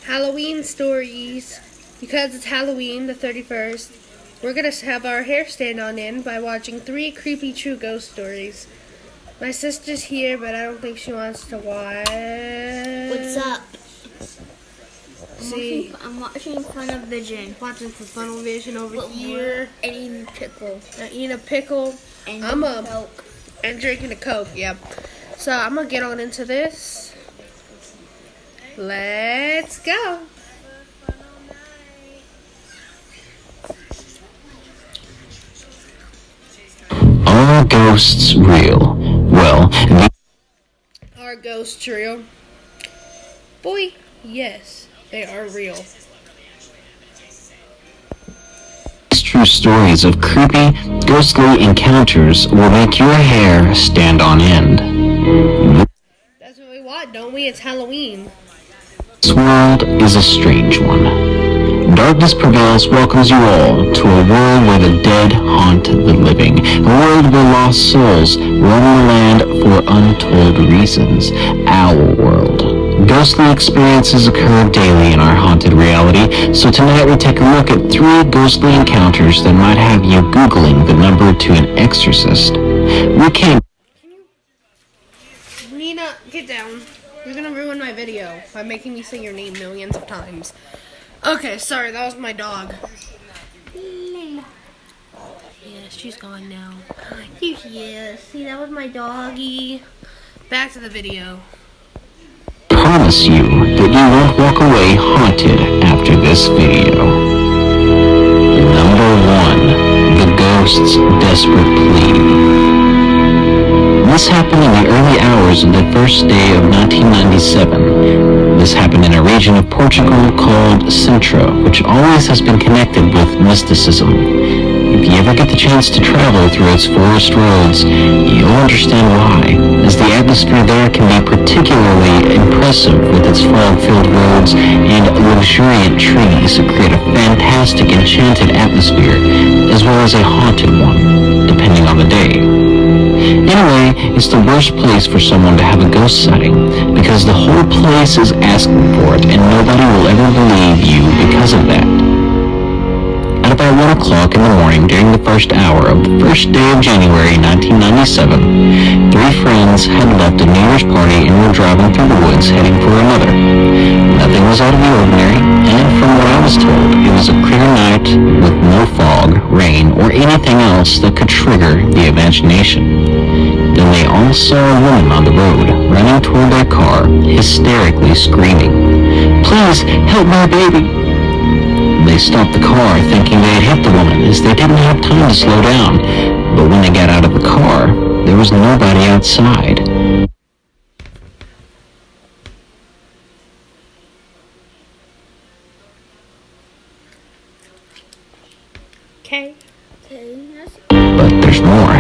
Halloween stories. Because it's Halloween, the 31st, we're going to have our hair stand on end by watching 3 creepy true ghost stories. My sister's here, but I don't think she wants to watch. What's up? See, I'm watching Funovision. watching for Funovision over here. And eating pickle. Eating a pickle. And Coke. And drinking a Coke, yep. So I'm going to get on into this. Let's go. Are ghosts real? Well, Are ghosts real? Boy, yes, they are real. these true stories of creepy, ghostly encounters will make your hair stand on end. That's what we want, don't we? It's Halloween. This world is a strange one. Darkness Prevails welcomes you all to a world where the dead haunt the living, a world where lost souls roam the land for untold reasons. Our world. Ghostly experiences occur daily in our haunted reality, so tonight we take a look at 3 ghostly encounters that might have you Googling the number to an exorcist. We came Nina, get down. You're gonna ruin my video by making me say your name millions of times. Okay, sorry, that was my dog. Yeah, she's gone now. Here she is. See, that was my doggy. Back to the video. promise you that you won't walk away haunted after this video. Number 1. The Ghost's Desperate Plea. This happened in the early hours of the first day of 1997. This happened in a region of Portugal called Sintra, which always has been connected with mysticism. If you ever get the chance to travel through its forest roads, you'll understand why, as the atmosphere there can be particularly impressive with its fog-filled roads and luxuriant trees that create a fantastic enchanted atmosphere, as well as a haunted one, depending on the day. Anyway, it's the worst place for someone to have a ghost sighting, because the whole place is asking for it, and nobody will ever believe you because of that. At about 1 o'clock in the morning during the first hour of the first day of January 1997, 3 friends had left a New Year's party and were driving through the woods heading for another. Nothing was out of the ordinary, and from what I was told, it was a clear night with no fog, rain, or anything else that could trigger the imagination. Then they all saw a woman on the road, running toward their car, hysterically screaming, "Please, help my baby!" They stopped the car thinking they had hit the woman, as they didn't have time to slow down. But when they got out of the car, there was nobody outside. Okay. But there's more.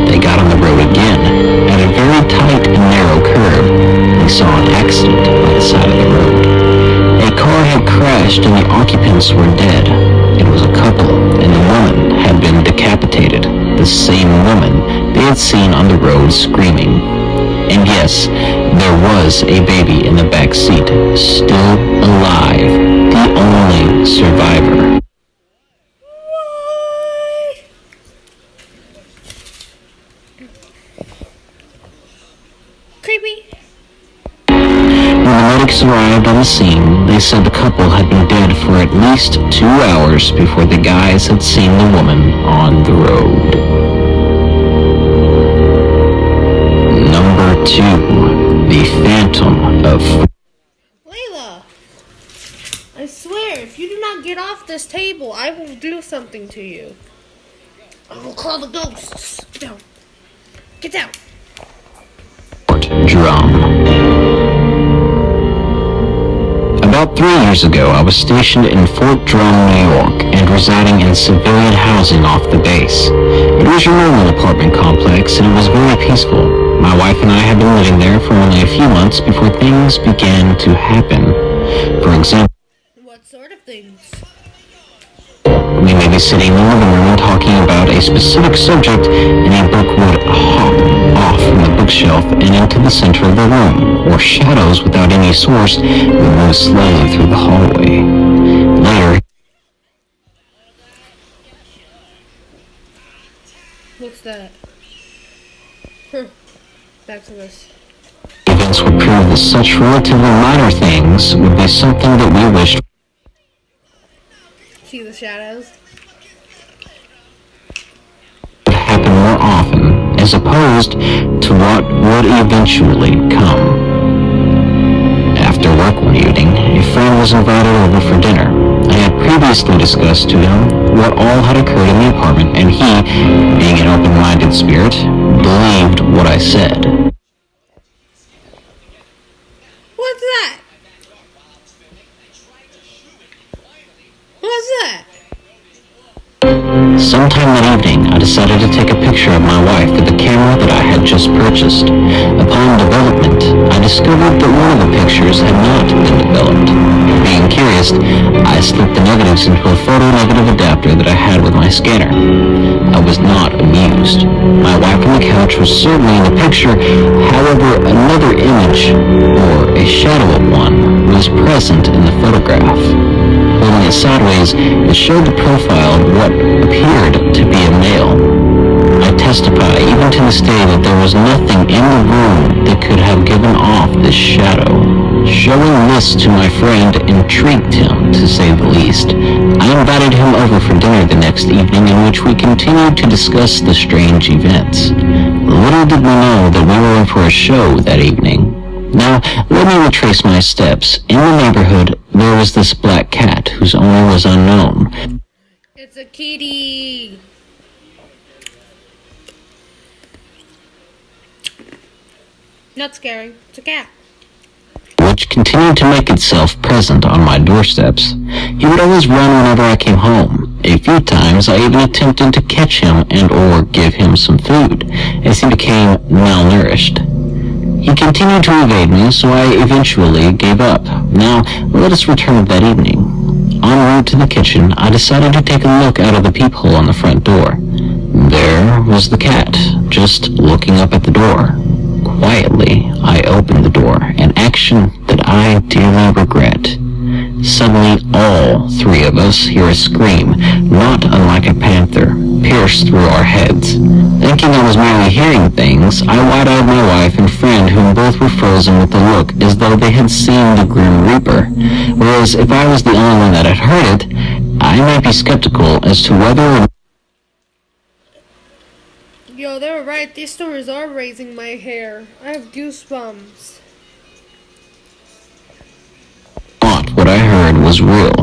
They got on the road again. At a very tight and narrow curve, they saw an accident by the side of the road. A car had crashed and the occupants were dead. It was a couple, and the woman had been decapitated. The same woman they had seen on the road screaming. And yes, there was a baby in the back seat, still alive, the only survivor. Creepy. When the medics arrived on the scene, they said the couple had been dead for at least 2 hours before the guys had seen the woman on the road. Number 2. The Phantom of... Layla, I swear, if you do not get off this table, I will do something to you. I will call the ghosts. Get down. Get down. Drum. About 3 years ago, I was stationed in Fort Drum, New York, and residing in civilian housing off the base. It was your normal apartment complex, and it was very peaceful. My wife and I had been living there for only a few months before things began to happen. For example, What sort of things? we may be sitting in the living room talking about a specific subject, and a book would hop off from the bookshelf and into the center of the room, or shadows without any source would move slowly through the hallway. Later, What's that? Back to this. events would prove that such relatively minor things would be something that we wished See the shadows? would happen more often, as opposed to what would eventually come. After work one evening, a friend was invited over for dinner. I had previously discussed to him what all had occurred in the apartment, and he, being an open-minded spirit, believed what I said. What's that? What's that? Sometime that evening, I decided to take a picture of my wife with the camera that I had just purchased. Upon development, I discovered that one of the pictures had not been developed. Being curious, I slipped the negatives into a photo-negative adapter that I had with my scanner. I was not amused. My wife on the couch was certainly in the picture, however, another image, or a shadow of one, was present in the photograph. Holding it sideways, it showed the profile of what appeared to be a male. I testify even to this day that there was nothing in the room that could have given off this shadow. Showing this to my friend intrigued him, to say the least. I invited him over for dinner the next evening, in which we continued to discuss the strange events. Little did we know that we were in for a show that evening. Now, let me retrace my steps. In the neighborhood, there was this black cat whose owner was unknown. It's a kitty. Not scary. It's a cat. Which continued to make itself present on my doorsteps. He would always run whenever I came home. A few times I even attempted to catch him and or give him some food, as he became malnourished. He continued to evade me, so I eventually gave up. Now, let us return to that evening. En route to the kitchen, I decided to take a look out of the peephole on the front door. There was the cat, just looking up at the door. Quietly, I opened the door, an action that I dearly regret. Suddenly, all three of us hear a scream, not unlike a panther, pierce through our heads. Thinking I was merely hearing things, I wide-eyed my wife and friend, whom both were frozen with a look as though they had seen the Grim Reaper. Whereas if I was the only one that had heard it, I might be skeptical as to whether or Yo, they were right. These stories are raising my hair. I have goosebumps. not what I heard was real.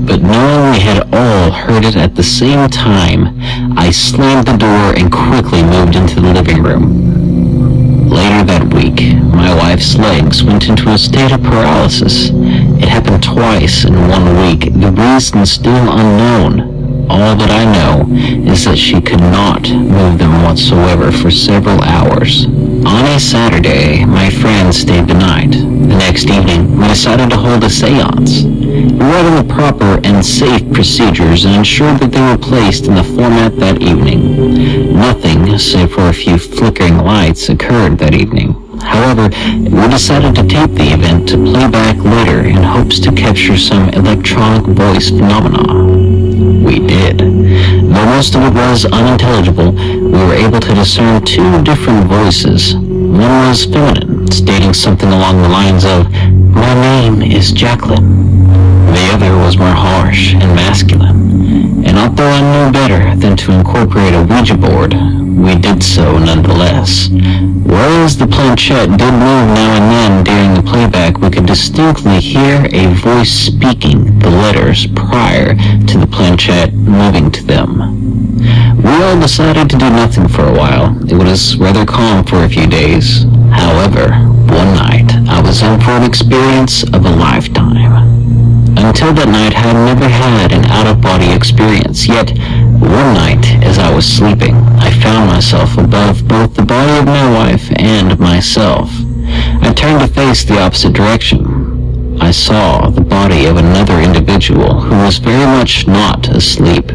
But knowing we had all heard it at the same time, I slammed the door and quickly moved into the living room. Later that week, my wife's legs went into a state of paralysis. It happened twice in 1 week, the reason still unknown. All that I know is that she could not move them whatsoever for several hours. On a Saturday, my friend stayed the night. The next evening, we decided to hold a seance. We read on the proper and safe procedures and ensured that they were placed in the format that evening. Nothing, save for a few flickering lights, occurred that evening. However, we decided to tape the event to play back later in hopes to capture some electronic voice phenomena. We did. Though most of it was unintelligible, we were able to discern two different voices. One was feminine, stating something along the lines of, "My name is Jacqueline." The other was more harsh and masculine. And although I knew better than to incorporate a Ouija board, we did so nonetheless. Whereas the planchette did move now and then during the playback, we could distinctly hear a voice speaking the letters prior to the planchette moving to them. We all decided to do nothing for a while. It was rather calm for a few days. However, one night, I was in for an experience of a lifetime. Until that night, I had never had an out-of-body experience, yet one night, as I was sleeping, I found myself above both the body of my wife and myself. I turned to face the opposite direction. I saw the body of another individual who was very much not asleep.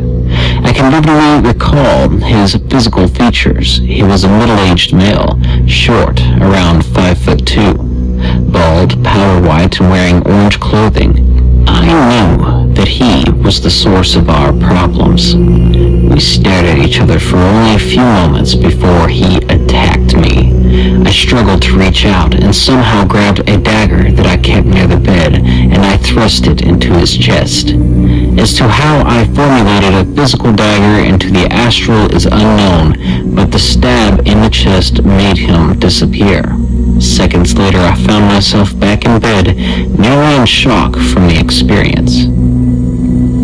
I I can vividly recall his physical features. He was a middle-aged male, short, around 5'2", bald, powder white, and wearing orange clothing. I knew that he was the source of our problems. We stared at each other for only a few moments before he attacked me. I struggled to reach out and somehow grabbed a dagger that I kept near the bed, and I thrust it into his chest. As to how I formulated a physical dagger into the astral is unknown, but the stab in the chest made him disappear. Seconds later, I found myself back in bed, nearly in shock from the experience.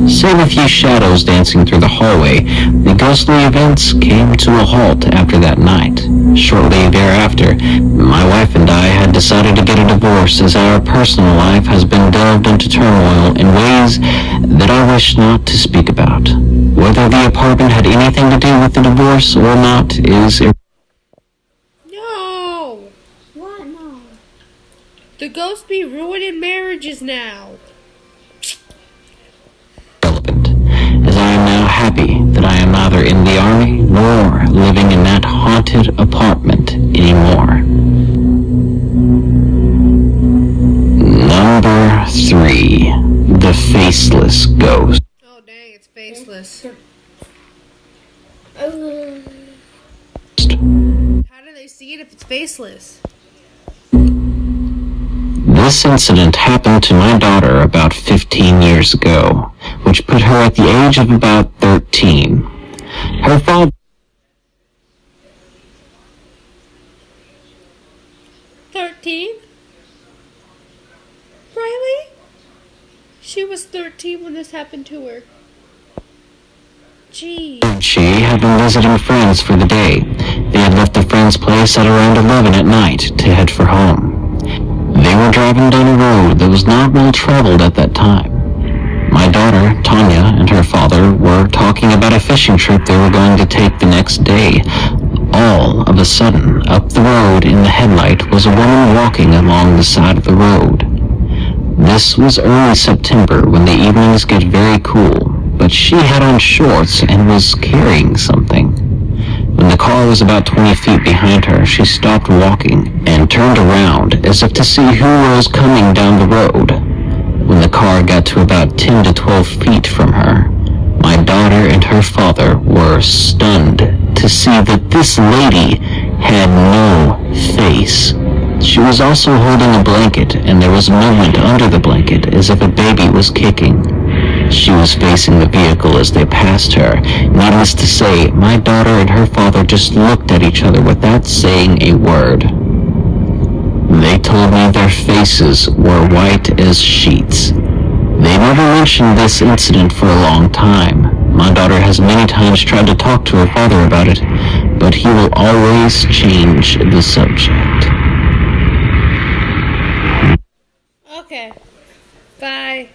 Save a few shadows dancing through the hallway, the ghostly events came to a halt after that night. Shortly thereafter, my wife and I had decided to get a divorce as our personal life has been delved into turmoil in ways that I wish not to speak about. Whether the apartment had anything to do with the divorce or not is No! What? No. The ghost be ruining marriages now. irrelevant, as I am now happy that I am neither in the army nor living in that haunted apartment anymore. Number 3. The Faceless Ghost. Oh dang, it's faceless. How do they see it if it's faceless? This incident happened to my daughter about 15 years ago, which put her at the age of about 13. Her father 13? Really? She was 13 when this happened to her. Gee. and she had been visiting friends for the day. They had left the friend's place at around 11 at night to head for home. They were driving down a road that was not well traveled at that time. My daughter, Tanya, and her father were talking about a fishing trip they were going to take the next day. All of a sudden, up the road in the headlight was a woman walking along the side of the road. This was early September when the evenings get very cool, but she had on shorts and was carrying something. When the car was about 20 feet behind her, she stopped walking and turned around as if to see who was coming down the road. When the car got to about 10 to 12 feet from her, my daughter and her father were stunned to see that this lady had no face. She was also holding a blanket, and there was movement under the blanket as if a baby was kicking. She was facing the vehicle as they passed her. Needless to say, my daughter and her father just looked at each other without saying a word. They told me their faces were white as sheets. They never mentioned this incident for a long time. My daughter has many times tried to talk to her father about it, but he will always change the subject. Okay. Bye.